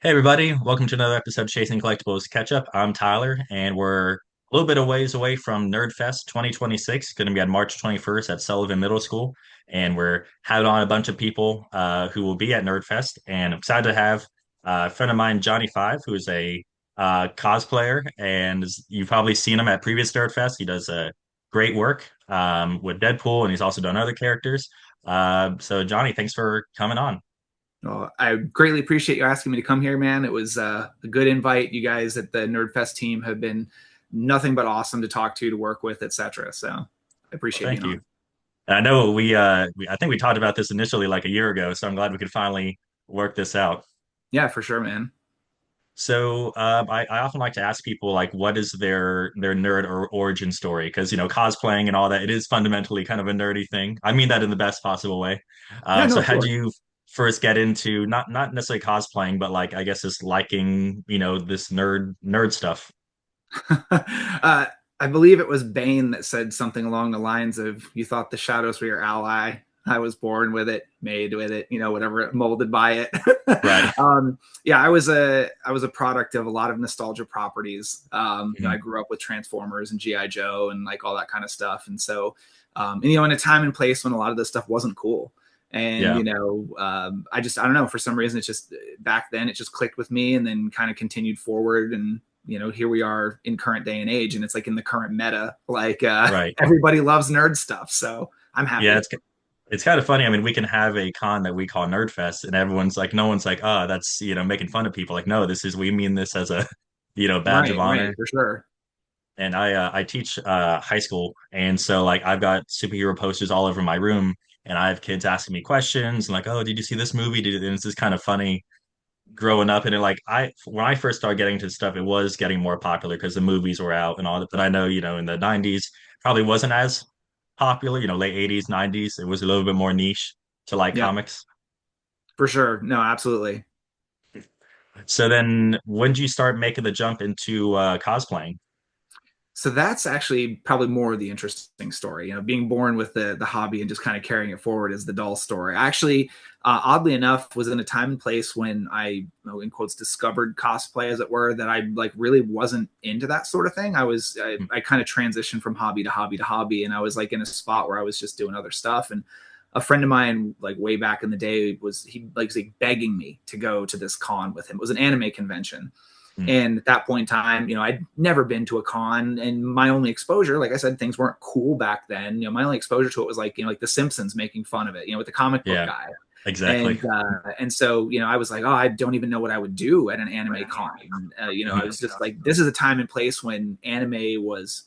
Hey everybody, welcome to another episode of Chasing Collectibles Catchup. I'm Tyler, and we're a little bit of ways away from Nerdfest 2026. Going to be on March 21st at Sullivan Middle School, and we're having on a bunch of people who will be at Nerdfest. And I'm excited to have a friend of mine, Johnny Five, who is a cosplayer, and you've probably seen him at previous Nerdfest. He does great work with Deadpool, and he's also done other characters. So Johnny, thanks for coming on. Well, I greatly appreciate you asking me to come here, man. It was a good invite. You guys at the Nerdfest team have been nothing but awesome to talk to work with, etc. So I Well, appreciate being thank you. on. And I know I think we talked about this initially like a year ago, so I'm glad we could finally work this out. Yeah, for sure, man. So I often like to ask people like what is their nerd or origin story? Because cosplaying and all that, it is fundamentally kind of a nerdy thing. I mean that in the best possible way. Yeah, no, So of how do course. you first get into not necessarily cosplaying, but like I guess just liking, this nerd stuff? I believe it was Bane that said something along the lines of, "You thought the shadows were your ally. I was born with it, made with it, whatever, molded by Right. it." Yeah, I was a product of a lot of nostalgia properties. I Mhm. grew up with Transformers and GI Joe and like all that kind of stuff, and so, in a time and place when a lot of this stuff wasn't cool. And Yeah. I don't know, for some reason, it's just back then it just clicked with me, and then kind of continued forward, and here we are in current day and age, and it's like in the current meta, like Right. everybody loves nerd stuff, so I'm Yeah, happy. it's kind of funny. I mean, we can have a con that we call Nerdfest, and everyone's like, no one's like, oh, that's making fun of people. Like, no, we mean this as a badge of Right, honor. for sure. And I teach high school, and so like I've got superhero posters all over my room, and I have kids asking me questions and like, oh, did you see this movie? And it's just kind of funny growing up, and I when I first started getting into stuff, it was getting more popular because the movies were out and all that. But I know in the '90s probably wasn't as popular. Late '80s, '90s, it was a little bit more niche to like Yep, comics. for sure. No, absolutely. So then, when did you start making the jump into cosplaying? So that's actually probably more of the interesting story. Being born with the hobby and just kind of carrying it forward is the dull story. Actually, oddly enough, was in a time and place when I, in quotes, discovered cosplay, as it were, that I like really wasn't into that sort of thing. I kind of transitioned from hobby to hobby to hobby, and I was like in a spot where I was just doing other stuff. And a friend of mine, like way back in the day, was like begging me to go to this con with him. It was an anime convention, Hmm. and at that point in time, I'd never been to a con, and my only exposure, like I said, things weren't cool back then. My only exposure to it was like, like The Simpsons making fun of it, with the comic book Yeah, guy. exactly. And so, I was like, oh, I don't even know what I would do at an anime con. And, I Mhm. was just like, this is a time and place when anime was,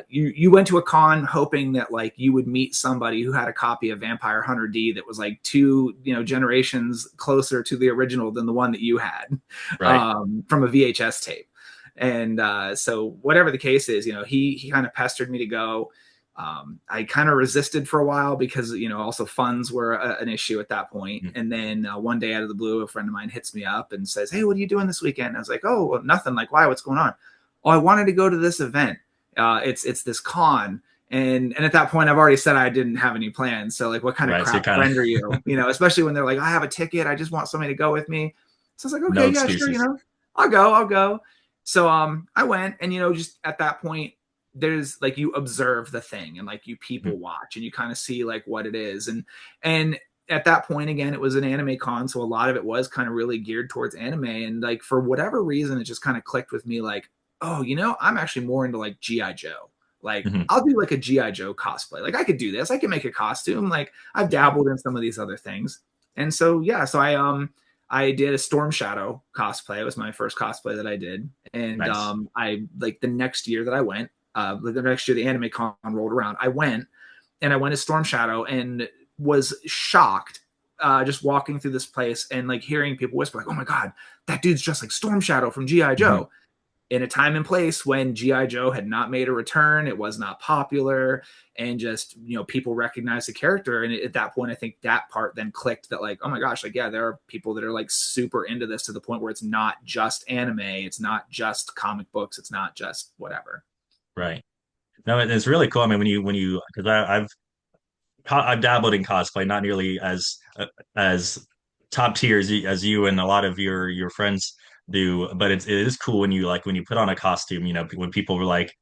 you went to a con hoping that like you would meet somebody who had a copy of Vampire Hunter D that was like two generations closer to the original than the one that you had, Right. from a VHS tape. And so whatever the case is, he kind of pestered me to go. I kind of resisted for a while because also funds were an issue at that point. Mhm. And then one day out of the blue, a friend of mine hits me up and says, "Hey, what are you doing this weekend?" And I was like, "Oh, well, nothing. Like, why? What's going on?" "Oh, I wanted to go to this event. It's this con." And at that point, I've already said I didn't have any plans. So like, what kind of Right. So you're crap kind of friend are you? Especially when they're like, "I have a ticket. I just want somebody to go with me." So I was like, no "Okay, yeah, sure. excuses. I'll go." So I went, and just at that point, there's like, you observe the thing, and like you Mhm. people watch, and you kind of see like what it is. And at that point, again, it was an anime con, so a lot of it was kind of really geared towards anime. And like, for whatever reason, it just kind of clicked with me, like, oh, I'm actually more into like GI Joe. Like, Mhm. I'll do like a GI Joe cosplay. Like, I could do this. I can make a costume. Like, I've Yeah. dabbled in some of these other things. And so yeah, so I did a Storm Shadow cosplay. It was my first cosplay that I did. And Nice. I, like, the next year that I went, the next year the anime con rolled around, I went, and I went as Storm Shadow, and was shocked, just walking through this place and like hearing people whisper like, "Oh my god, that dude's just like Storm Shadow from GI Mhm. Joe." In a time and place when GI Joe had not made a return, it was not popular, and just people recognized the character. And at that point, I think that part then clicked, that like, oh my gosh, like, yeah, there are people that are like super into this, to the point where it's not just anime, it's not just comic books, it's not just whatever. Right. No, it's really cool. I mean, when you because I've dabbled in cosplay, not nearly as top tier as you and a lot of your friends do. But it is cool when you like when you put on a costume. You know, when people were like,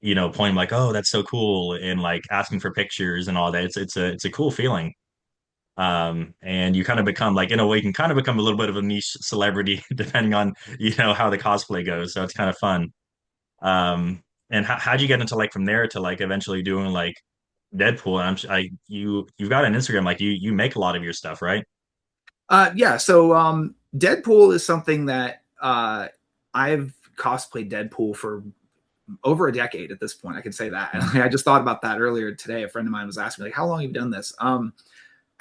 you know, pointing like, "Oh, that's so cool," and like asking for pictures and all that. It's a cool feeling. And you kind of become like in a way you can kind of become a little bit of a niche celebrity depending on how the cosplay goes. So it's kind of fun. And how'd you get into like from there to like eventually doing like Deadpool? And you've got an Instagram, like you make a lot of your stuff, right? Yeah, so Deadpool is something that I've cosplayed Deadpool for over a decade at this point. I can say that. And Mhm. I just thought about that earlier today. A friend of mine was asking me like, "How long have you done this?"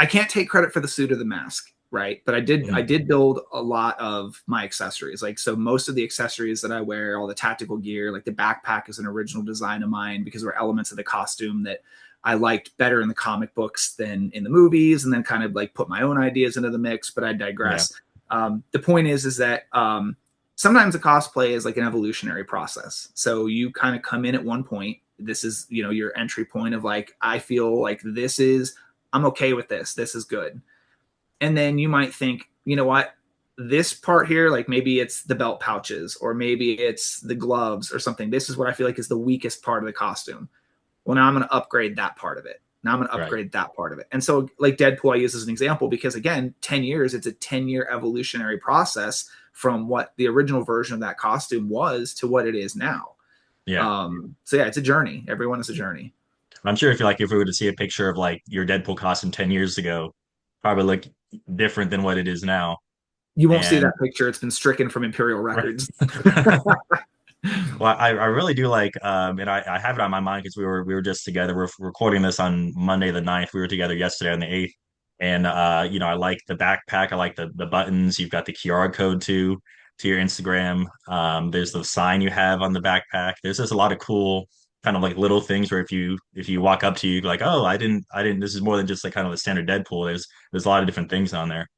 I can't take credit for the suit or the mask, right? But I Mhm. did build a lot of my accessories. Like so most of the accessories that I wear, all the tactical gear, like the backpack is an original design of mine because there were elements of the costume that I liked better in the comic books than in the movies, and then kind of like put my own ideas into the mix, but I Yeah. digress. The point is that sometimes a cosplay is like an evolutionary process. So you kind of come in at one point. This is, your entry point of like, I feel like this is I'm okay with this. This is good. And then you might think, you know what? This part here, like maybe it's the belt pouches or maybe it's the gloves or something. This is what I feel like is the weakest part of the costume. Well, now I'm going to upgrade that part of it. Now I'm going to Right. upgrade that part of it. And so, like Deadpool, I use as an example because, again, 10 years, it's a 10-year evolutionary process from what the original version of that costume was to what it is now. Yeah. So, yeah, it's a journey. Everyone is a journey. I'm sure if we were to see a picture of like your Deadpool costume 10 years ago, probably look different than what it is now. You won't see And that picture. It's been stricken from Imperial right. Records. Well, I really do like, and I have it on my mind because we were just together. We're recording this on Monday the 9th. We were together yesterday on the 8th. And I like the backpack. I like the buttons. You've got the QR code to your Instagram. There's the sign you have on the backpack. There's just a lot of cool kind of like little things where if you walk up to you like, oh, I didn't this is more than just like kind of the standard Deadpool. There's a lot of different things on there.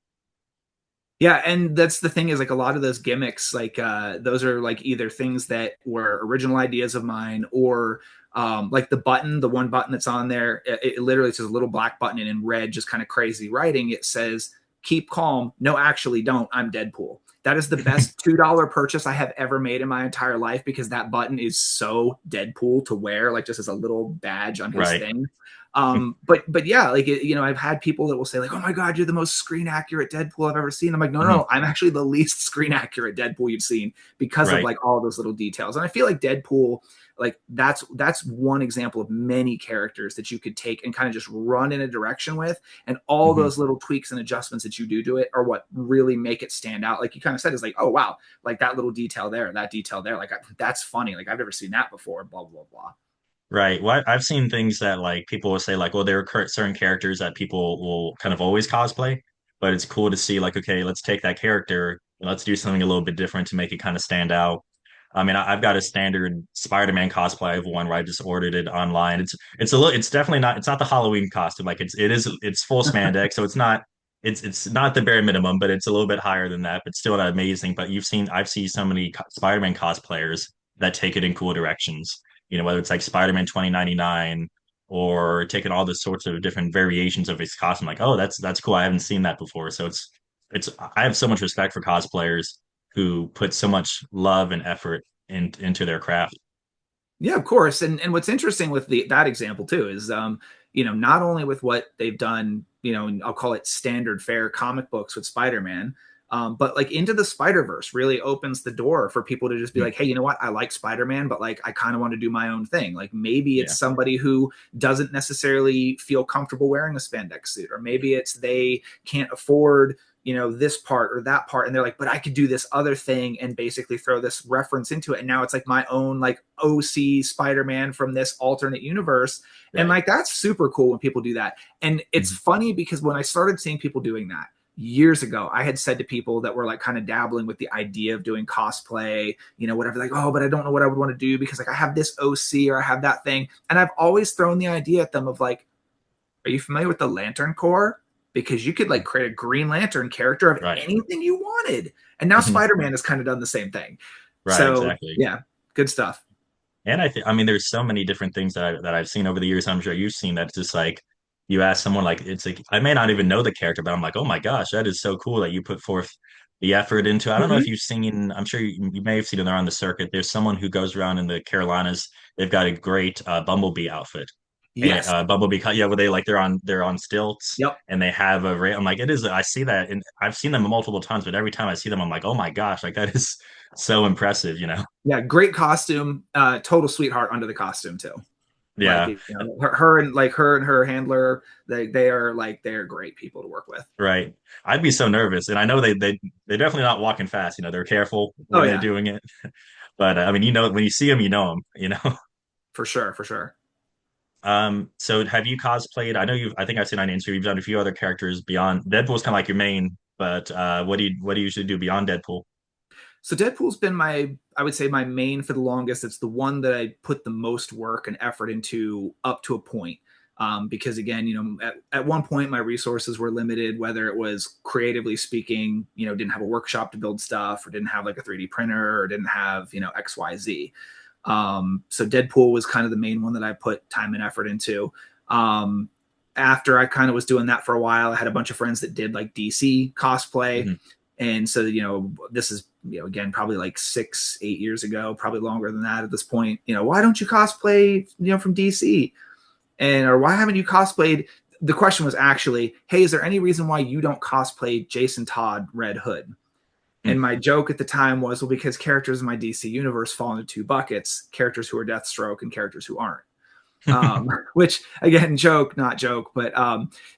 Yeah, and that's the thing is like a lot of those gimmicks, like those are like either things that were original ideas of mine or like the one button that's on there, it literally says a little black button and in red, just kind of crazy writing. It says, "Keep calm." No, actually, don't. I'm Deadpool. That is the best $2 purchase I have ever made in my entire life because that button is so Deadpool to wear, like just as a little badge on his Right. thing. But yeah, like I've had people that will say like, "Oh my god, you're the most screen accurate Deadpool I've ever seen." I'm like, no, no, Mhm. no, I'm actually the least screen accurate Deadpool you've seen because of Right. like all those little details. And I feel like Deadpool, like that's one example of many characters that you could take and kind of just run in a direction with, and all Mhm. those little tweaks and adjustments that you do to it are what really make it stand out. Like you kind of said, is like, oh wow, like that little detail there, that detail there, like that's funny. Like I've never seen that before. Blah blah blah. Right. Well, I've seen things that like people will say like, well, there are certain characters that people will kind of always cosplay, but it's cool to see like, okay, let's take that character and let's do something a little bit different to make it kind of stand out. I mean, I've got a standard Spider-Man cosplay of one where I just ordered it online. It's definitely not, it's not the Halloween costume. Like it's full spandex, so it's not the bare minimum, but it's a little bit higher than that, but still not amazing. But I've seen so many Spider-Man cosplayers that take it in cool directions, whether it's like Spider-Man 2099 or taking all the sorts of different variations of his costume. Like, oh, that's cool. I haven't seen that before. So I have so much respect for cosplayers who put so much love and effort into their craft. Yeah, of course. And what's interesting with that example too is not only with what they've done, and I'll call it standard fare comic books with Spider-Man, but like Into the Spider-Verse really opens the door for people to just be Mhm. like, hey, you know what? I like Spider-Man, but like I kind of want to do my own thing. Like maybe it's Yeah. somebody who doesn't necessarily feel comfortable wearing a spandex suit, or maybe it's they can't afford this part or that part, and they're like, but I could do this other thing and basically throw this reference into it, and now it's like my own like OC Spider-Man from this alternate universe. And Right. like that's super cool when people do that. And it's Mhm. funny because when I started seeing people doing that years ago, I had said to people that were like kind of dabbling with the idea of doing cosplay, whatever, like, oh, but I don't know what I would want to do because like I have this OC or I have that thing. And I've always thrown the idea at them of like, are you familiar with the Lantern Corps? Because you could like create a Green Lantern character of Right. anything you wanted. And now Mhm. Spider-Man has kind of done the same thing. Right. So Exactly. yeah, good stuff. And I mean, there's so many different things that I've seen over the years. I'm sure you've seen that. It's just like, you ask someone like it's like I may not even know the character, but I'm like, oh my gosh, that is so cool that you put forth the effort into. I don't know if Mhm. you've seen. I'm sure you may have seen them around the circuit. There's someone who goes around in the Carolinas. They've got a great Bumblebee outfit, and Yes. Bumblebee, yeah, where they like they're on stilts Yep. and they have a. I'm like, it is. I see that, and I've seen them multiple times, but every time I see them, I'm like, oh my gosh, like that is so impressive, you know? Yeah. Great costume. Total sweetheart under the costume too. Like, Yeah. her and her handler, they're great people to work with. Right. I'd be so nervous, and I know they're definitely not walking fast. You know, they're careful Oh when they're yeah, doing it. But I mean, when you see them, you know them. You know. for sure, for sure. So have you cosplayed? I know you've. I think I've seen on Instagram you've done a few other characters beyond Deadpool's kind of like your main. But what do you usually do beyond Deadpool? So Deadpool's been I would say my main for the longest. It's the one that I put the most work and effort into up to a point. Because again, at one point my resources were limited, whether it was creatively speaking, didn't have a workshop to build stuff, or didn't have like a 3D printer, or didn't have, XYZ. So Deadpool was kind of the main one that I put time and effort into. Um, After I kind of was doing that for a while, I had a bunch of friends that did like DC cosplay. Mhm. And so, this is, again, probably like 6, 8 years ago, probably longer than that at this point. Why don't you cosplay, from DC? Or why haven't you cosplayed? The question was actually, hey, is there any reason why you don't cosplay Jason Todd Red Hood? And my joke at the time was, well, because characters in my DC universe fall into two buckets: characters who are Deathstroke and characters who aren't. Which again, joke, not joke, but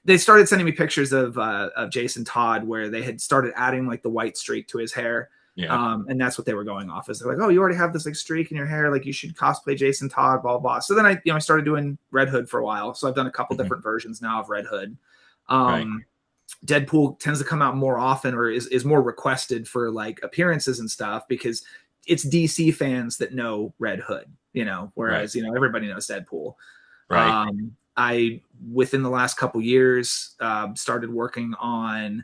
they started sending me pictures of Jason Todd where they had started adding like the white streak to his hair. Yeah. And that's what they were going off as. They're like, oh, you already have this like streak in your hair, like you should cosplay Jason Todd, blah blah. So then I started doing Red Hood for a while. So I've done a couple Mhm. different versions now of Red Hood. Right. Um, Deadpool tends to come out more often, or is more requested for like appearances and stuff, because it's DC fans that know Red Hood, Right. whereas everybody knows Deadpool. Right. I within the last couple years started working on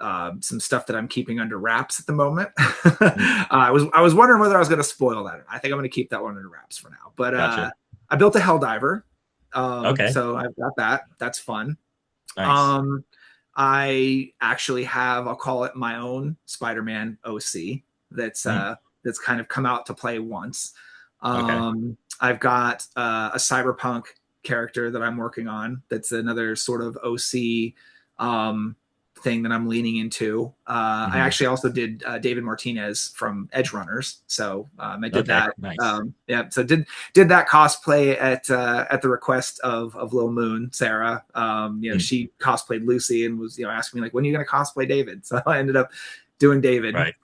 some stuff that I'm keeping under wraps at the moment. Mm. I was wondering whether I was going to spoil that. I think I'm going to keep that one under wraps for now. But Gotcha. I built a Helldiver, Okay. so I've got that. That's fun. Nice. Um, I actually have, I'll call it my own Spider-Man OC Mm. that's kind of come out to play once. Okay. I've got a cyberpunk character that I'm working on. That's another sort of OC thing that I'm leaning into. I Hmm. actually also did David Martinez from Edge Runners, so I did Okay. that. Nice. Yeah, so did that cosplay at the request of Lil Moon Sarah. Mm. She cosplayed Lucy and was asking me like, when are you going to cosplay David? So I ended up doing David. Right.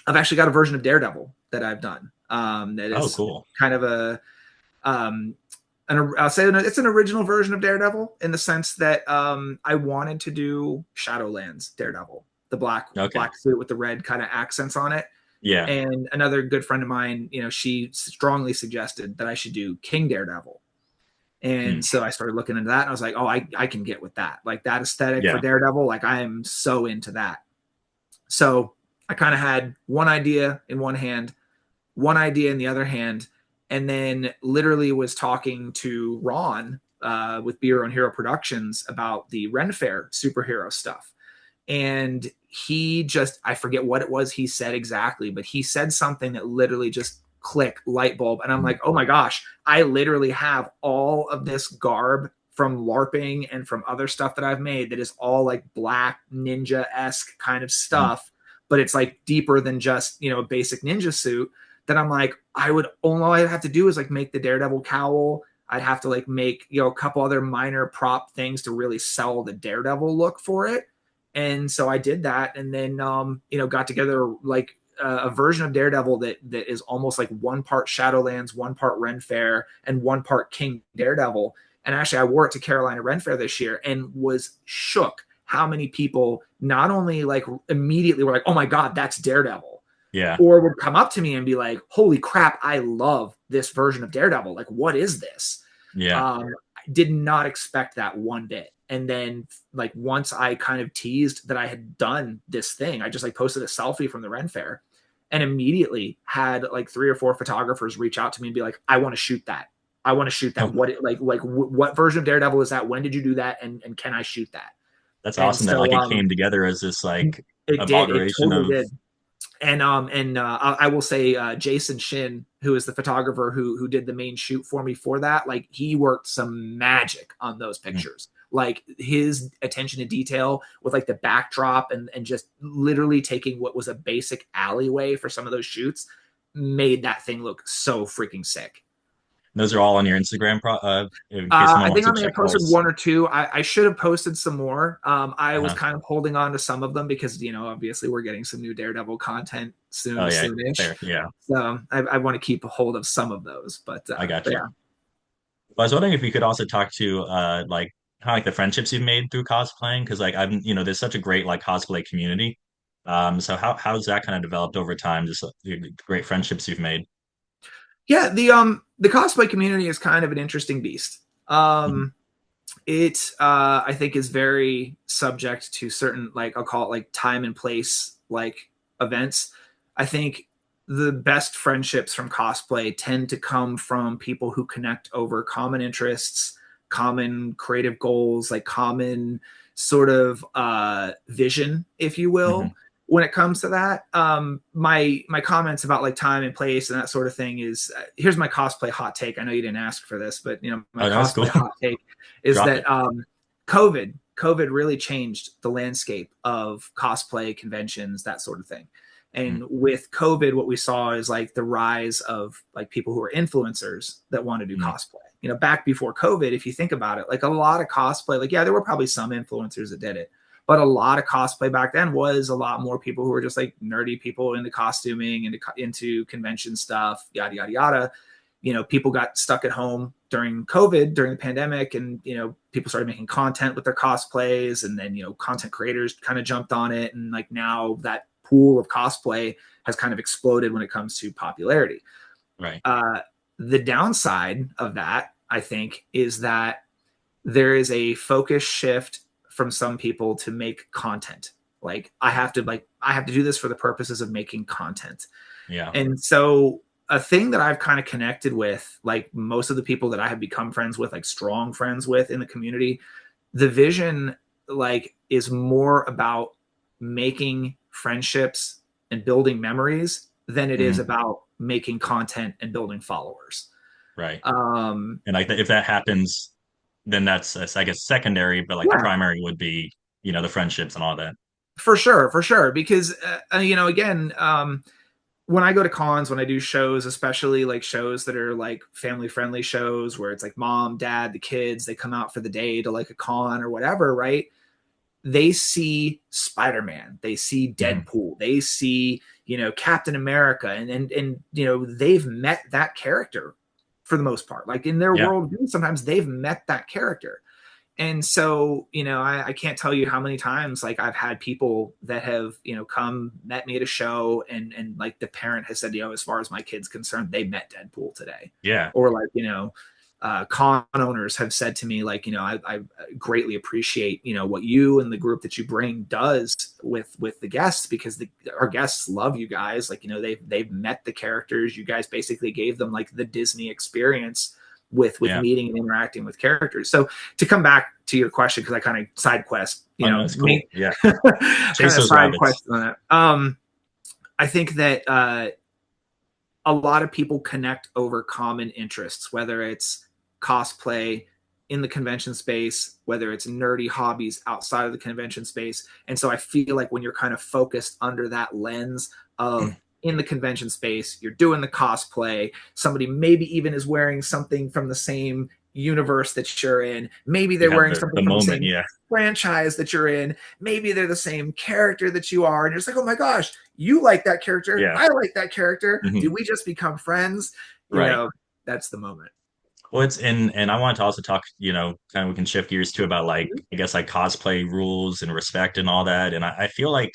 I've actually got a version of Daredevil that I've done. That Oh, is cool. kind of um, I'll say it's an original version of Daredevil in the sense that I wanted to do Shadowlands Daredevil, the Okay. black suit with the red kind of accents on it. Yeah. And another good friend of mine, she strongly suggested that I should do King Daredevil. And Mm. so I started looking into that, and I was like, oh, I can get with that. Like that aesthetic for Yeah. Daredevil, like I am so into that. So I kind of had one idea in one hand, one idea in the other hand, and then literally was talking to Ron with Beer on Hero Productions about the Ren Fair superhero stuff. And he just, I forget what it was he said exactly, but he said something that literally just click light bulb. And I'm Mm. like, oh my gosh, I literally have all of this garb from LARPing and from other stuff that I've made that is all like black ninja esque kind of Mm. stuff, but it's like deeper than just, a basic ninja suit. That I'm like, all I'd have to do is like make the Daredevil cowl. I'd have to like make, a couple other minor prop things to really sell the Daredevil look for it. And so I did that, and then got together like a version of Daredevil that is almost like one part Shadowlands, one part Ren Fair, and one part King Daredevil. And actually, I wore it to Carolina Ren Fair this year and was shook how many people not only like immediately were like, "Oh my God, that's Daredevil," Yeah. or would come up to me and be like, "Holy crap, I love this version of Daredevil. Like, what is this?" Yeah. I did not expect that one bit. And then like once I kind of teased that I had done this thing, I just like posted a selfie from the Ren Fair and immediately had like 3 or 4 photographers reach out to me and be like, I want to shoot that. I want to shoot that. Oh, What version of Daredevil is that? When did you do that? And can I shoot that? that's And awesome that so like it came together as this like it did. It amalgamation totally of did. I will say Jason Shin, who is the photographer who did the main shoot for me for that, like he worked some magic on those Mhm. pictures. Like his attention to detail with like the backdrop and just literally taking what was a basic alleyway for some of those shoots made that thing look so freaking sick. those are all on your Instagram in case someone I wants think to I may check have posted those. one or two. I should have posted some more. I was Uh-huh. kind of holding on to some of them because obviously we're getting some new Daredevil content Oh yeah, soonish. fair. Yeah, So I want to keep a hold of some of those. I got But you. yeah, I was wondering if you could also talk to like kind of like the friendships you've made through cosplaying because like I'm there's such a great like cosplay community. So how's that kind of developed over time? Just the great friendships you've made. yeah. The cosplay community is kind of an interesting beast. Mhm. It I think is very subject to certain, like I'll call it like time and place like events. I think the best friendships from cosplay tend to come from people who connect over common interests, common creative goals, like common sort of vision, if you will. Mhm. When it comes to that, my comments about like time and place and that sort of thing is here's my cosplay hot take. I know you didn't ask for this, but my Oh no, that's cool. cosplay hot take is Drop that it. COVID really changed the landscape of cosplay conventions, that sort of thing. Mm. And with COVID, what we saw is like the rise of like people who are influencers that want to do Mm. cosplay. Back before COVID, if you think about it, like a lot of cosplay, like yeah, there were probably some influencers that did it, but a lot of cosplay back then was a lot more people who were just like nerdy people into costuming, into convention stuff, yada yada yada. People got stuck at home during COVID, during the pandemic, and people started making content with their cosplays, and then content creators kind of jumped on it, and like now that pool of cosplay has kind of exploded when it comes to popularity. Right. Uh, the downside of that, I think, is that there is a focus shift from some people to make content. Like I have to do this for the purposes of making content. Yeah. And so a thing that I've kind of connected with, like most of the people that I have become friends with, like strong friends with in the community, the vision like is more about making friendships and building memories than it is Mhm. about making content and building followers. Right. Um, And like if that happens, then that's I guess secondary, but like the yeah, primary would be the friendships and all that. for sure, because again, when I go to cons, when I do shows, especially like shows that are like family friendly shows where it's like mom, dad, the kids, they come out for the day to like a con or whatever, right? They see Spider-Man, they see Mhm. Deadpool, they see, Captain America, and they've met that character for the most part. Like in their Yeah. worldview, sometimes they've met that character. And so I can't tell you how many times like I've had people that have come met me at a show, and like the parent has said, as far as my kid's concerned, they met Deadpool today. Yeah. Or like con owners have said to me like I greatly appreciate what you and the group that you bring does with the guests, because our guests love you guys. Like they've met the characters. You guys basically gave them like the Disney experience with Yeah. meeting and interacting with characters. So to come back to your question, because I kind of side quest, Oh no, that's cool. me Yeah. kind Chase of those side rabbits. quest on that. I think that a lot of people connect over common interests, whether it's cosplay in the convention space, whether it's nerdy hobbies outside of the convention space. And so I feel like when you're kind of focused under that lens of in the convention space, you're doing the cosplay, somebody maybe even is wearing something from the same universe that you're in. Maybe You they're have wearing the something from the moment. same Yeah. franchise that you're in. Maybe they're the same character that you are. And you're just like, oh my gosh, you like that character. Yeah. I like that character. Hmm. Did we just become friends? You Right. know, that's the moment. Well, it's in, and I wanted to also talk, kind of we can shift gears too about like, Mhm. I guess like cosplay rules and respect and all that. And I feel like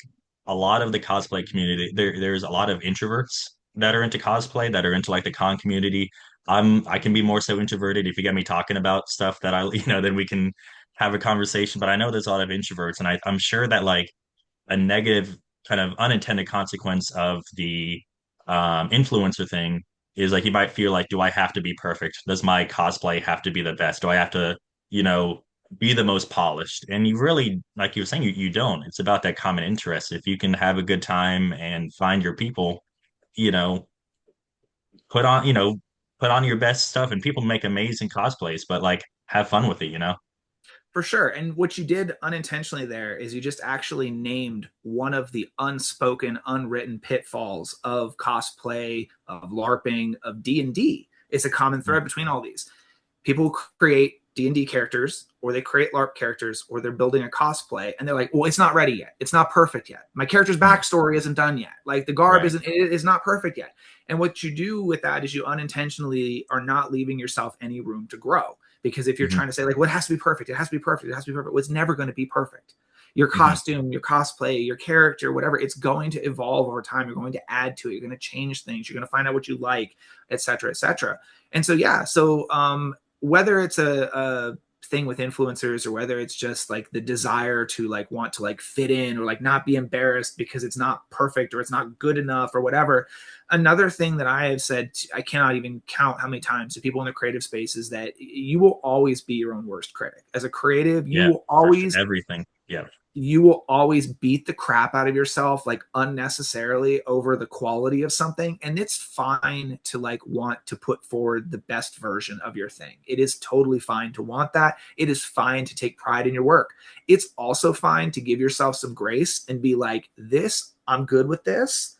a lot of the cosplay community, there's a lot of introverts that are into cosplay, that are into like the con community. I can be more so introverted if you get me talking about stuff that then we can have a conversation. But I know there's a lot of introverts, and I'm sure that like a negative kind of unintended consequence of the influencer thing is like you might feel like, do I have to be perfect? Does my cosplay have to be the best? Do I have to, you know, be the most polished? And you really, like you were saying, you don't. It's about that common interest. If you can have a good time and find your people, you know, put on, you know, put on your best stuff, and people make amazing cosplays, but like have fun with it, you know? For sure. And what you did unintentionally there is you just actually named one of the unspoken, unwritten pitfalls of cosplay, of LARPing, of D&D. It's a common thread between all these. People create D&D characters, or they create LARP characters, or they're building a cosplay, and they're like, well, it's not ready yet. It's not perfect yet. My character's backstory isn't done yet. Like the garb Right. isn't, it is not perfect yet. And what you do with that is you unintentionally are not leaving yourself any room to grow. Because if you're Hmm. trying to say like, well, it has to be perfect, it has to be perfect, it has to be perfect, well, it's never going to be perfect. Your Hmm. costume, your cosplay, your character, whatever, it's going to evolve over time. You're going to add to it. You're going to change things. You're going to find out what you like, et cetera, et cetera. And so, yeah, so whether it's a thing with influencers, or whether it's just like the desire to like want to like fit in, or like not be embarrassed because it's not perfect or it's not good enough or whatever. Another thing that I have said, I cannot even count how many times to people in the creative space, is that you will always be your own worst critic. As a creative, Yeah, for everything. Yeah. you will always beat the crap out of yourself like unnecessarily over the quality of something. And it's fine to like want to put forward the best version of your thing. It is totally fine to want that. It is fine to take pride in your work. It's also fine to give yourself some grace and be like, this, I'm good with this.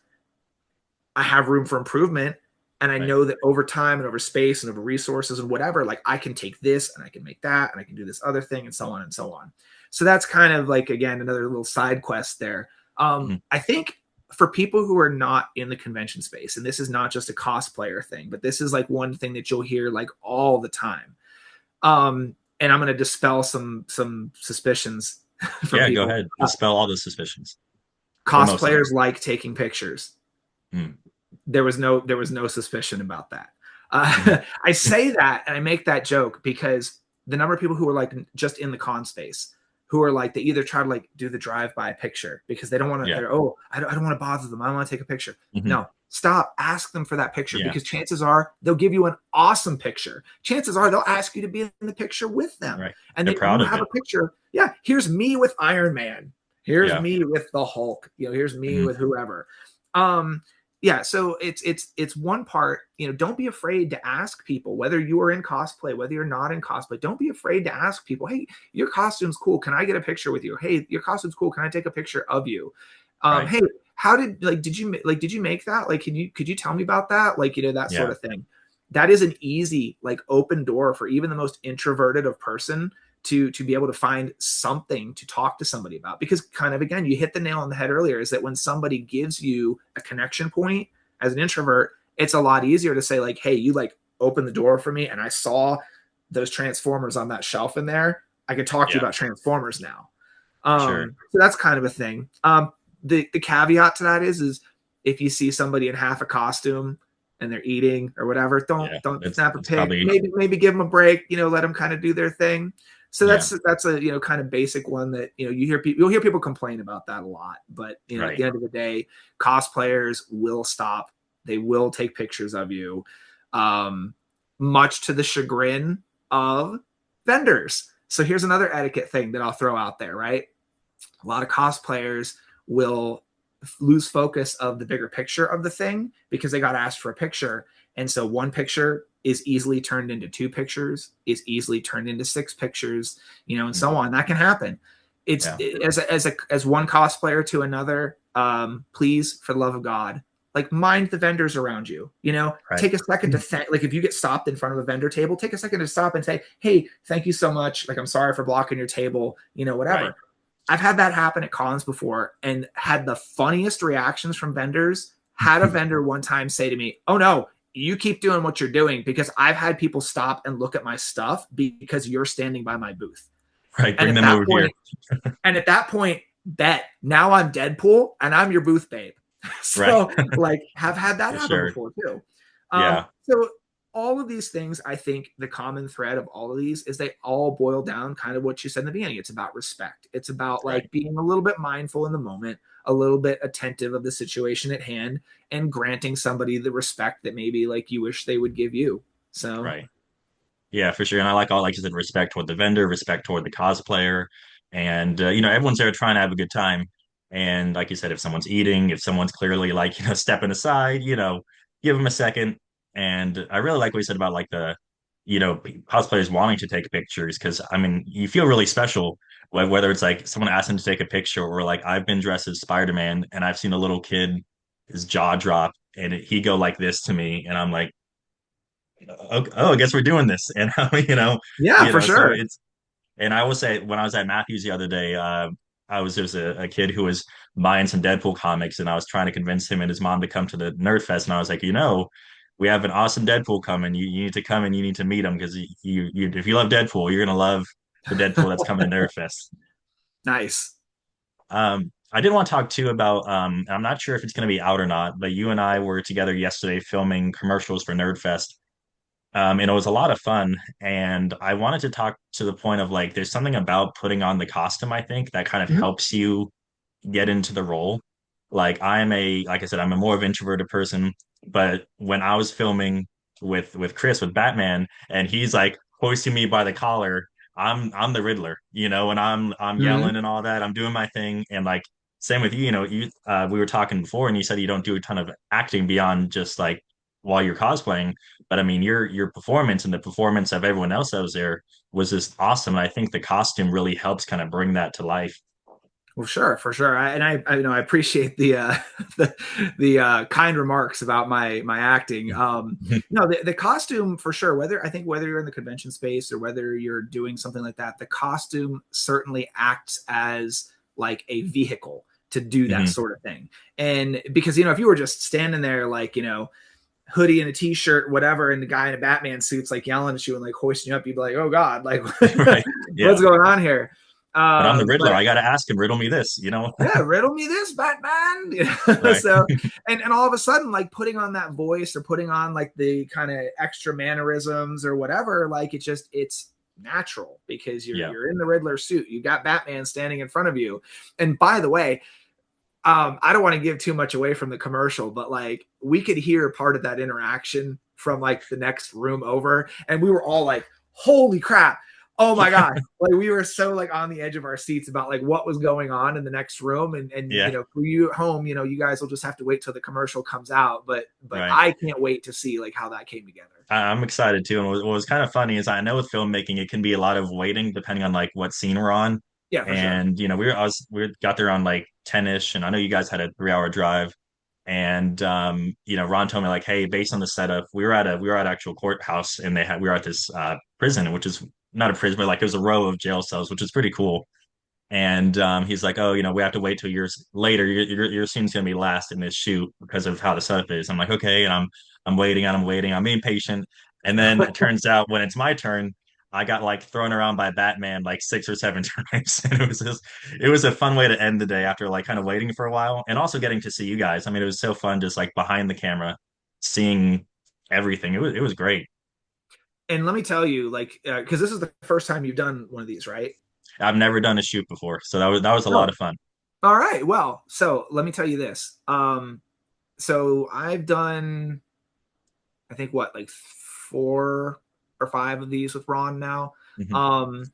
I have room for improvement. And I Right. know that over time and over space and over resources and whatever, like I can take this and I can make that and I can do this other thing and so on and so on. So that's kind of like, again, another little side quest there. Hmm. I think for people who are not in the convention space, and this is not just a cosplayer thing, but this is like one thing that you'll hear like all the time. And I'm going to dispel some suspicions from Yeah, go people. ahead. Dispel all the suspicions, or most of them. Cosplayers like taking pictures. Mm. There was no suspicion about that. Hmm. I say that and I make that joke because the number of people who are like just in the con space, who are like, they either try to like do the drive-by picture because they don't want to, Yeah. they're, oh, I don't want to bother them, I don't want to take a picture. Hmm. No, stop, ask them for that picture, Yeah. because chances are they'll give you an awesome picture. Chances are they'll ask you to be in the picture with them, Right. and They're then proud you of have it. a picture. Yeah, here's me with Iron Man, here's Yeah. me with the Hulk, here's me Hmm. with whoever. Um yeah, so it's one part, don't be afraid to ask people, whether you are in cosplay, whether you're not in cosplay. Don't be afraid to ask people, hey, your costume's cool, can I get a picture with you? Hey, your costume's cool, can I take a picture of you? Right. Hey, how did you make that? Like, could you tell me about that? Like, that sort Yeah. of thing. That is an easy like open door for even the most introverted of person to be able to find something to talk to somebody about. Because kind of, again, you hit the nail on the head earlier, is that when somebody gives you a connection point as an introvert, it's a lot easier to say like, hey, you like opened the door for me and I saw those Transformers on that shelf in there, I could talk to you Yeah. about Transformers now. For sure. So that's kind of a thing. The caveat to that is if you see somebody in half a costume and they're eating or whatever, don't Yeah. don't It's snap a it's pic. probably Maybe give them a break. Let them kind of do their thing. So yeah. that's a kind of basic one that you'll hear people complain about that a lot. But at Right. the end of the day, cosplayers will stop. They will take pictures of you, um, much to the chagrin of vendors. So here's another etiquette thing that I'll throw out there. Right, a lot of cosplayers will lose focus of the bigger picture of the thing because they got asked for a picture. And so one picture is easily turned into two pictures, is easily turned into six pictures, and so Mhm. on. That can happen. It's Yeah. as one cosplayer to another. Please, for the love of God, like mind the vendors around you. Right. Take a second to thank. Like if you get stopped in front of a vendor table, take a second to stop and say, "Hey, thank you so much. Like I'm sorry for blocking your table. Right. Whatever." I've had that happen at cons before and had the funniest reactions from vendors. Had a vendor one time say to me, "Oh no, you keep doing what you're doing because I've had people stop and look at my stuff because you're standing by my booth." Right. And Bring at them that over here. point, bet now I'm Deadpool and I'm your booth babe. Right. So like have had that For happen sure. before too. Yeah. So all of these things, I think the common thread of all of these is they all boil down kind of what you said in the beginning. It's about respect. It's about Right. like being a little bit mindful in the moment a little bit attentive of the situation at hand and granting somebody the respect that maybe like you wish they would give you. So Right. Yeah, for sure. And I like all, like you said, respect toward the vendor, respect toward the cosplayer. And, everyone's there trying to have a good time. And like you said, if someone's eating, if someone's clearly like, stepping aside, give them a second. And I really like what you said about like cosplayers wanting to take pictures. Cause I mean, you feel really special whether it's like someone asks them to take a picture or like I've been dressed as Spider-Man and I've seen a little kid, his jaw drop and he go like this to me. And I'm like, I guess we're doing this. And yeah, for so sure. it's and I will say when I was at Matthews the other day, there's a kid who was buying some Deadpool comics, and I was trying to convince him and his mom to come to the Nerdfest, and I was like, we have an awesome Deadpool coming. You need to come and you need to meet him because if you love Deadpool, you're gonna love the Deadpool that's coming to Nerdfest. Nice. I did want to talk too about I'm not sure if it's gonna be out or not, but you and I were together yesterday filming commercials for Nerdfest. And it was a lot of fun. And I wanted to talk to the point of like, there's something about putting on the costume, I think, that kind of Mhm. helps you get into the role. Like I said, I'm a more of introverted person, but when I was filming with Chris with Batman, and he's like hoisting me by the collar, I'm the Riddler, and I'm Mhm. yelling and all that. I'm doing my thing, and like same with you. We were talking before, and you said you don't do a ton of acting beyond just like while you're cosplaying, but I mean your performance and the performance of everyone else that was there was just awesome. And I think the costume really helps kind of bring that to life. Well, sure, for sure. I appreciate the the kind remarks about my acting. No, the costume for sure. Whether you're in the convention space or whether you're doing something like that, the costume certainly acts as like a vehicle to do that Hmm. sort of thing. And because if you were just standing there like hoodie and a t-shirt, whatever, and the guy in a Batman suit's like yelling at you and like hoisting you up, you'd be like, oh God, like Right. Yeah. what's going on here? But I'm the Riddler. But I got to ask him, riddle me this. yeah, riddle me this, Batman. Right. So, and all of a sudden, like putting on that voice or putting on like the kind of extra mannerisms or whatever, like it's natural because you're Yeah. you're in the Riddler suit. You got Batman standing in front of you. And by the way, I don't want to give too much away from the commercial, but like we could hear part of that interaction from like the next room over, and we were all like, "Holy crap! Oh my Yeah. god!" Like we were so like on the edge of our seats about like what was going on in the next room, and Yeah. for you at home, you guys will just have to wait till the commercial comes out, but Right. I can't wait to see like how that came together. I'm excited too. And what was kind of funny is I know with filmmaking, it can be a lot of waiting depending on like what scene we're on. Yeah, for sure. And we got there on like 10-ish, and I know you guys had a 3 hour drive. And Ron told me like, hey, based on the setup, we were at actual courthouse, and we were at this prison, which is not a prison, but like it was a row of jail cells, which is pretty cool. And he's like, oh, we have to wait 2 years later. Your scene's gonna be last in this shoot because of how the setup is. I'm like, okay, and I'm waiting and I'm waiting. I'm being patient. And then it turns out when it's my turn, I got like thrown around by Batman like 6 or 7 times. And it was a fun way to end the day after like kind of waiting for a while and also getting to see you guys. I mean, it was so fun just like behind the camera, seeing everything. It was great. And let me tell you, like, because this is the first time you've done one of these, right? I've never done a shoot before, so that was a lot No. of fun. All right. Well, so let me tell you this. So I've done, I think what, like 4 or 5 of these with Ron now. Hmm. Um,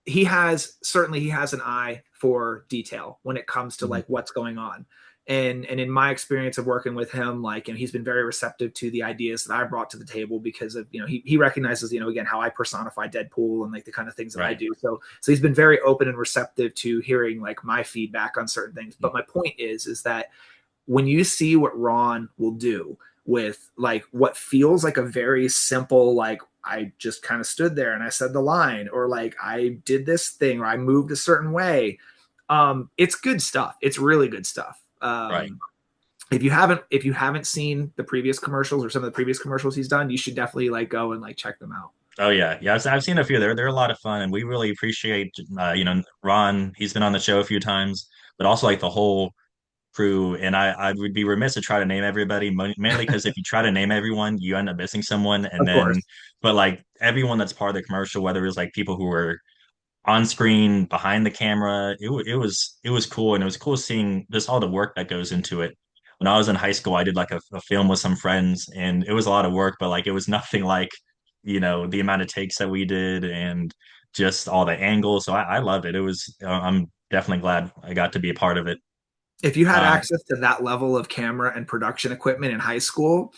he has an eye for detail when it comes to Hmm. like what's going on. And in my experience of working with him, like, he's been very receptive to the ideas that I brought to the table because of, he recognizes, again, how I personify Deadpool and like the kind of things that I Right. do. So he's been very open and receptive to hearing like my feedback on certain things. But my point is that when you see what Ron will do with like what feels like a very simple, like I just kind of stood there and I said the line, or like I did this thing, or I moved a certain way. It's good stuff. It's really good stuff. Right. If you haven't seen the previous commercials or some of the previous commercials he's done, you should definitely like go and like check them out. Oh yeah, yeah. I've seen a few. They're a lot of fun, and we really appreciate Ron. He's been on the show a few times, but also like the whole crew. And I would be remiss to try to name everybody, mainly because if you try to name everyone, you end up missing someone. And Of then, course. but like everyone that's part of the commercial, whether it's like people who were on screen, behind the camera. It was cool, and it was cool seeing just all the work that goes into it. When I was in high school, I did like a film with some friends, and it was a lot of work, but like it was nothing like, the amount of takes that we did and just all the angles. So I loved it. I'm definitely glad I got to be a part of it. If you had Uh, access to that level of camera and production equipment in high school,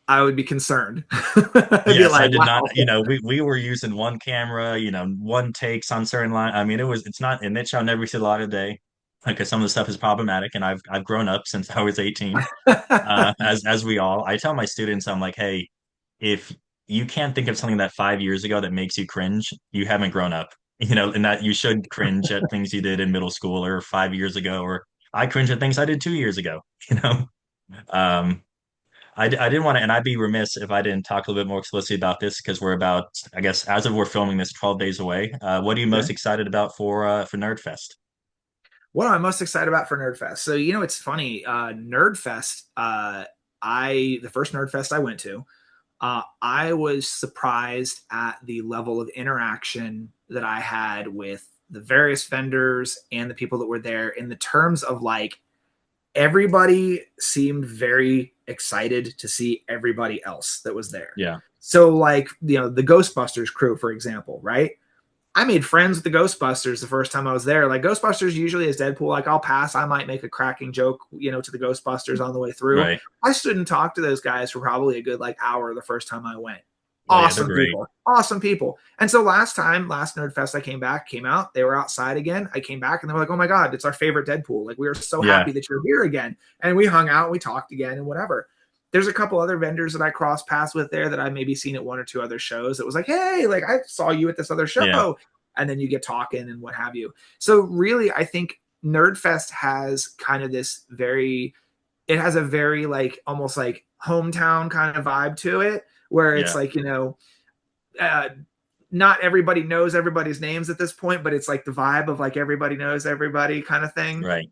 I would be concerned. I'd be Yes, I like, did not. wow. We were using one camera, one takes on certain line. I mean, it's not a niche I'll never see a lot of day, because some of the stuff is problematic, and I've grown up since I was 18. As we all, I tell my students, I'm like, hey, if you can't think of something that 5 years ago that makes you cringe, you haven't grown up. And that you should cringe at things you did in middle school or 5 years ago, or I cringe at things I did 2 years ago. You know. Um, I didn't want to, and I'd be remiss if I didn't talk a little bit more explicitly about this because we're about, I guess, as of we're filming this, 12 days away. What are you most Okay. excited about for Nerdfest? What am I most excited about for Nerdfest? So it's funny. Nerdfest. I the first Nerdfest I went to, I was surprised at the level of interaction that I had with the various vendors and the people that were there in the terms of like everybody seemed very excited to see everybody else that was there. Yeah, So like, the Ghostbusters crew, for example, right? I made friends with the Ghostbusters the first time I was there. Like Ghostbusters usually is Deadpool. Like I'll pass. I might make a cracking joke, to the Ghostbusters on the way through. right. I stood and talked to those guys for probably a good like hour the first time I went. Oh yeah, they're Awesome great. people. Awesome people. And so last Nerdfest I came out, they were outside again. I came back and they were like, oh my God, it's our favorite Deadpool. Like we are so Yeah, happy that you're here again. And we hung out, we talked again and whatever. There's a couple other vendors that I crossed paths with there that I maybe seen at one or two other shows. It was like, hey, like I saw you at this other yeah, show. And then you get talking and what have you. So really, I think Nerdfest has kind of this it has a very like almost like hometown kind of vibe to it, where it's yeah, like, uh, not everybody knows everybody's names at this point, but it's like the vibe of like everybody knows everybody kind of thing. right.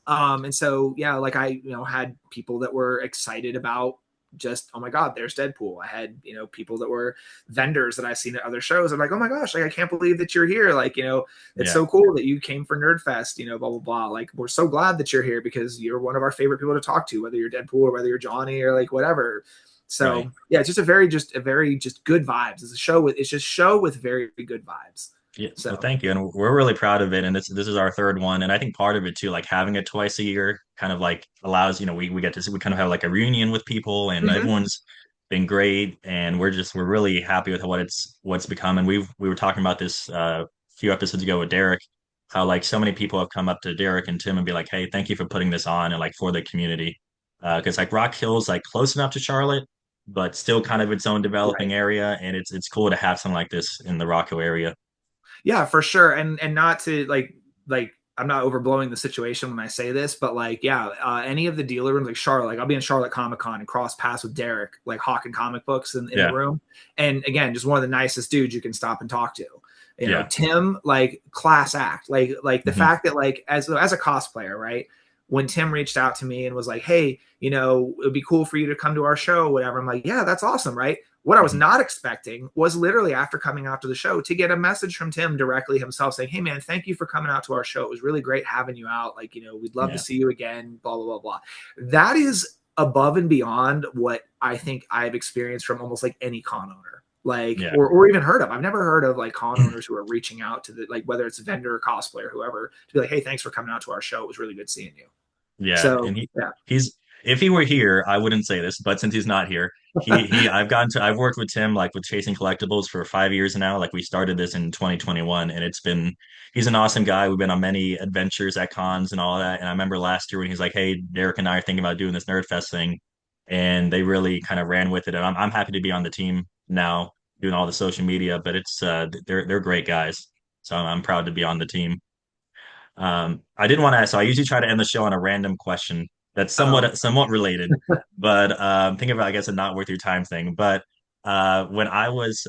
And so yeah, like I had people that were excited about just, oh my God, there's Deadpool. I had people that were vendors that I've seen at other shows. I'm like, oh my gosh, like I can't believe that you're here. Like it's Yeah, so cool that you came for Nerdfest. Blah blah blah. Like we're so glad that you're here because you're one of our favorite people to talk to, whether you're Deadpool or whether you're Johnie or like whatever. right. So yeah, it's just a very just good vibes. It's just show with very good vibes. Yeah, well, So thank you, and we're really proud of it. And this is our third one, and I think part of it too, like having it twice a year, kind of like allows, we get to see, we kind of have like a reunion with people, and mhm. everyone's been great, and we're really happy with what's become. And we were talking about this a few episodes ago with Derek, how like so many people have come up to Derek and Tim and be like, hey, thank you for putting this on and like for the community, because like Rock Hill's like close enough to Charlotte, but still kind of its own developing Right. area, and it's cool to have something like this in the Rock Hill area. Yeah, for sure. And not to like I'm not overblowing the situation when I say this, but like yeah, any of the dealer rooms like Charlotte, like I'll be in Charlotte Comic Con and cross paths with Derek, like hawking comic books in the Yeah. room. And again, just one of the nicest dudes you can stop and talk to. Yeah. Tim, like class act. Like the Hmm. fact that like as a cosplayer, right? When Tim reached out to me and was like, hey, it would be cool for you to come to our show, whatever. I'm like, yeah, that's awesome, right? What I was Hmm. not expecting was literally after coming out to the show to get a message from Tim directly himself saying, hey, man, thank you for coming out to our show. It was really great having you out. Like, we'd love to Yeah. see you again, blah, blah, blah, blah. That is above and beyond what I think I've experienced from almost like any con owner. Like, Yeah. or even heard of. I've never heard of like con owners who are reaching out to like whether it's a vendor or cosplayer, whoever, to be like, hey, thanks for coming out to our show. It was really good seeing you. Yeah. So And yeah. he's if he were here, I wouldn't say this, but since he's not here, I've worked with Tim like with Chasing Collectibles for 5 years now. Like we started this in 2021, and he's an awesome guy. We've been on many adventures at cons and all that. And I remember last year when he's like, hey, Derek and I are thinking about doing this Nerdfest thing, and they really kind of ran with it. And I'm happy to be on the team now doing all the social media, but they're great guys. So I'm proud to be on the team. I did want to ask, so I usually try to end the show on a random question that's Oh, somewhat related, but thinking about, I guess, a not worth your time thing. But when I was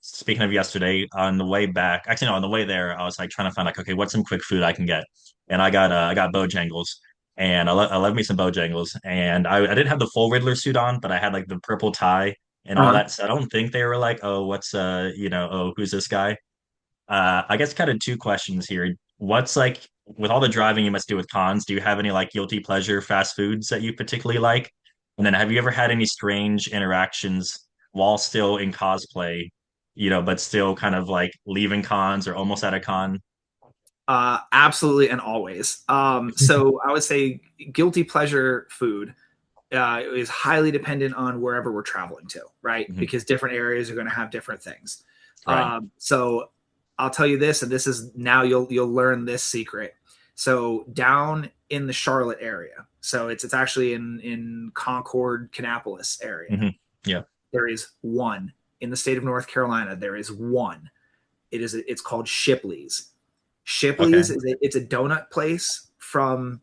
speaking of yesterday on the way back, actually no, on the way there, I was like trying to find like, okay, what's some quick food I can get? And I got Bojangles, and I love me some Bojangles, and I didn't have the full Riddler suit on, but I had like the purple tie and all uh-huh. that. So I don't think they were like, oh, what's oh, who's this guy? I guess kind of two questions here. What's like with all the driving you must do with cons, do you have any like guilty pleasure fast foods that you particularly like? And then have you ever had any strange interactions while still in cosplay, but still kind of like leaving cons or almost at a con? Absolutely and always. So I would say guilty pleasure food is highly dependent on wherever we're traveling to, right? Mhm. Because different areas are going to have different things. Right. So I'll tell you this, and this is now you'll learn this secret. So down in the Charlotte area, so it's actually in Concord, Kannapolis area. Hmm. Yeah. There is one in the state of North Carolina. There is one. It's called Shipley's. Okay. Shipley's it's a donut place from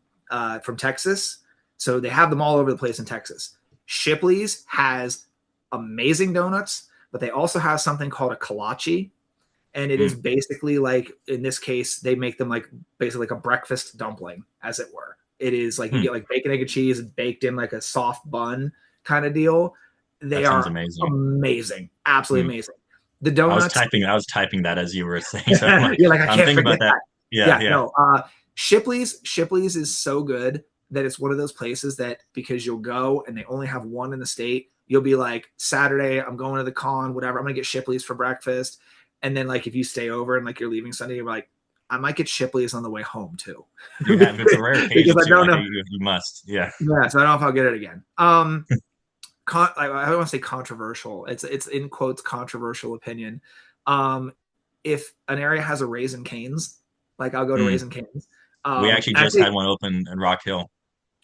Texas. So they have them all over the place in Texas. Shipley's has amazing donuts, but they also have something called a kolache, and it is Mm. basically like in this case they make them like basically like a breakfast dumpling, as it were. It is like you Hmm. get like bacon, egg, and cheese baked in like a soft bun kind of deal. They That sounds are amazing. amazing, absolutely Mm. amazing. The donuts, I was typing that as you were saying. So you're like I I'm can't thinking forget about that. that. Yeah, Yeah, yeah. no. Shipley's is so good that it's one of those places that because you'll go and they only have one in the state, you'll be like Saturday, I'm going to the con, whatever. I'm gonna get Shipley's for breakfast, and then like if you stay over and like you're leaving Sunday, you're like, I might get Shipley's on the way home too, You have it's a rare because occasion I too. don't Like know. you must. Yeah. Yeah, so I don't know if I'll get it again. I don't want to say controversial. It's in quotes controversial opinion. Um, if an area has a Raisin Canes, like I'll go to Mm. Raisin Canes. We actually I just say had one open in Rock Hill.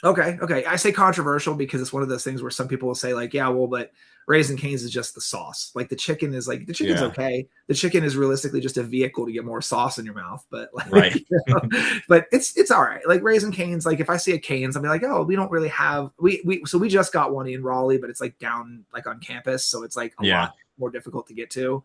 okay. I say controversial because it's one of those things where some people will say like, yeah, well, but Raisin Canes is just the sauce. Like the chicken is like the chicken's Yeah. okay. The chicken is realistically just a vehicle to get more sauce in your mouth, but like, Right. but it's all right. Like Raisin Canes, like if I see a Canes, I'll be like, oh, we don't really have we so we just got one in Raleigh, but it's like down like on campus, so it's like a Yeah. lot more difficult to get to.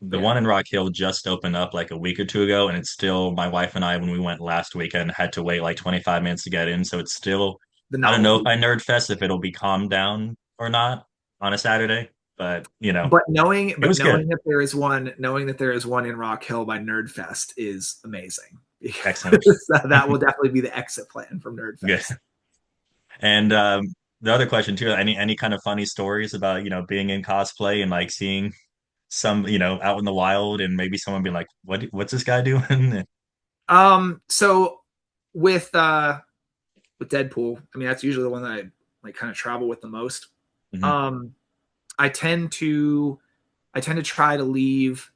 The But yeah, one in Rock Hill just opened up like a week or two ago, and it's still my wife and I when we went last weekend had to wait like 25 minutes to get in. So it's still the I don't know if novelty. by Nerdfest if it'll be calmed down or not on a Saturday, but But it was good. knowing that there is one, knowing that there is one in Rock Hill by Nerdfest is amazing. Excellent. Because that will definitely be the exit plan from Good. Nerdfest. And the other question too, any kind of funny stories about, being in cosplay and like seeing some, out in the wild and maybe someone being like, what's this guy doing? So with uh with Deadpool, I mean that's usually the one that I like kind of travel with the most. Mhm. Um I tend to try to leave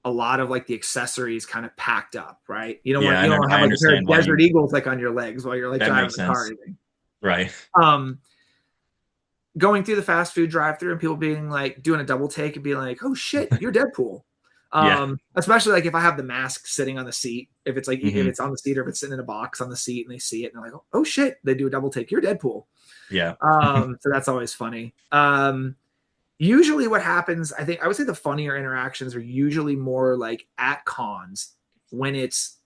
a lot of like the accessories kind of packed up, right? Yeah, You don't want to have I like a pair understand of why Desert you Eagles like on your legs while you're like that driving makes the car or sense. anything. Right. Um Going through the fast food drive through and people being like doing a double take and being like, "Oh shit, you're Deadpool." Yeah. Especially like if I have the mask sitting on the seat, if it's like if Hmm. it's on the seat or if it's sitting in a box on the seat and they see it and they're like, "Oh shit," they do a double take. You're Deadpool. Yeah. So that's always funny. Usually what happens, I would say the funnier interactions are usually more like at cons when it's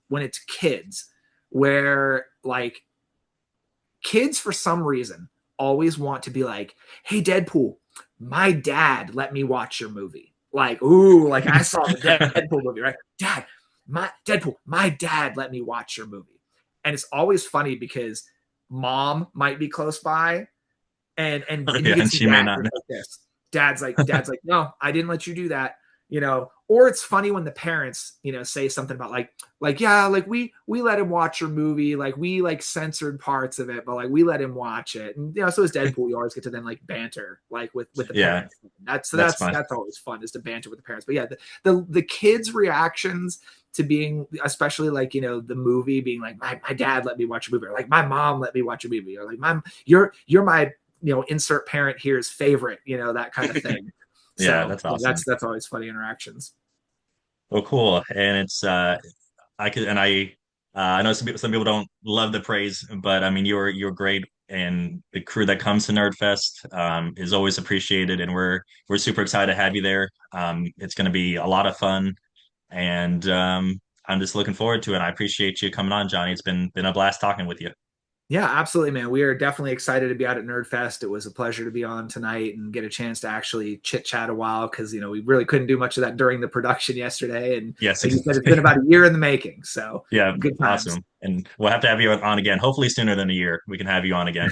kids, where like kids for some reason always want to be like, "Hey, Deadpool, my dad let me watch your movie." Like, ooh, like I saw the Deadpool movie, right? Dad, my dad let me watch your movie. And it's always funny because mom might be close by and you Yeah, can and see she may dad not just know. like this. Dad's like, no, I didn't let you do that. Or it's funny when the parents, say something about yeah, like we let him watch your movie, like we like censored parts of it, but like we let him watch it. And so is Deadpool. You always get to then like banter like with the Yeah, parents. That's so that's fun. that's always fun is to banter with the parents. But yeah, the kids' reactions to being, especially like the movie being like my dad let me watch a movie, or like my mom let me watch a movie, or like you're my insert parent here's favorite, that kind of thing. Yeah, So that's yeah, awesome. that's always funny interactions. Well, cool. And it's I know some people don't love the praise, but I mean you're great, and the crew that comes to Nerdfest is always appreciated, and we're super excited to have you there. It's going to be a lot of fun, and I'm just looking forward to it. I appreciate you coming on, Johnny. It's been a blast talking with you. Yeah, absolutely, man. We are definitely excited to be out at Nerdfest. It was a pleasure to be on tonight and get a chance to actually chit chat a while because we really couldn't do much of that during the production yesterday. And Yes. like you said, it's been about a year in the making. So Yeah, good times. awesome. And we'll have to have you on again, hopefully sooner than a year. We can have you on again.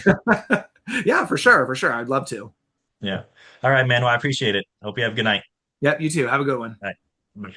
Yeah, for sure, for sure. I'd love to. Yeah. All right, man. Well, I appreciate it. Hope you have a good night. Yep, you too. Have a good one. All right. Bye.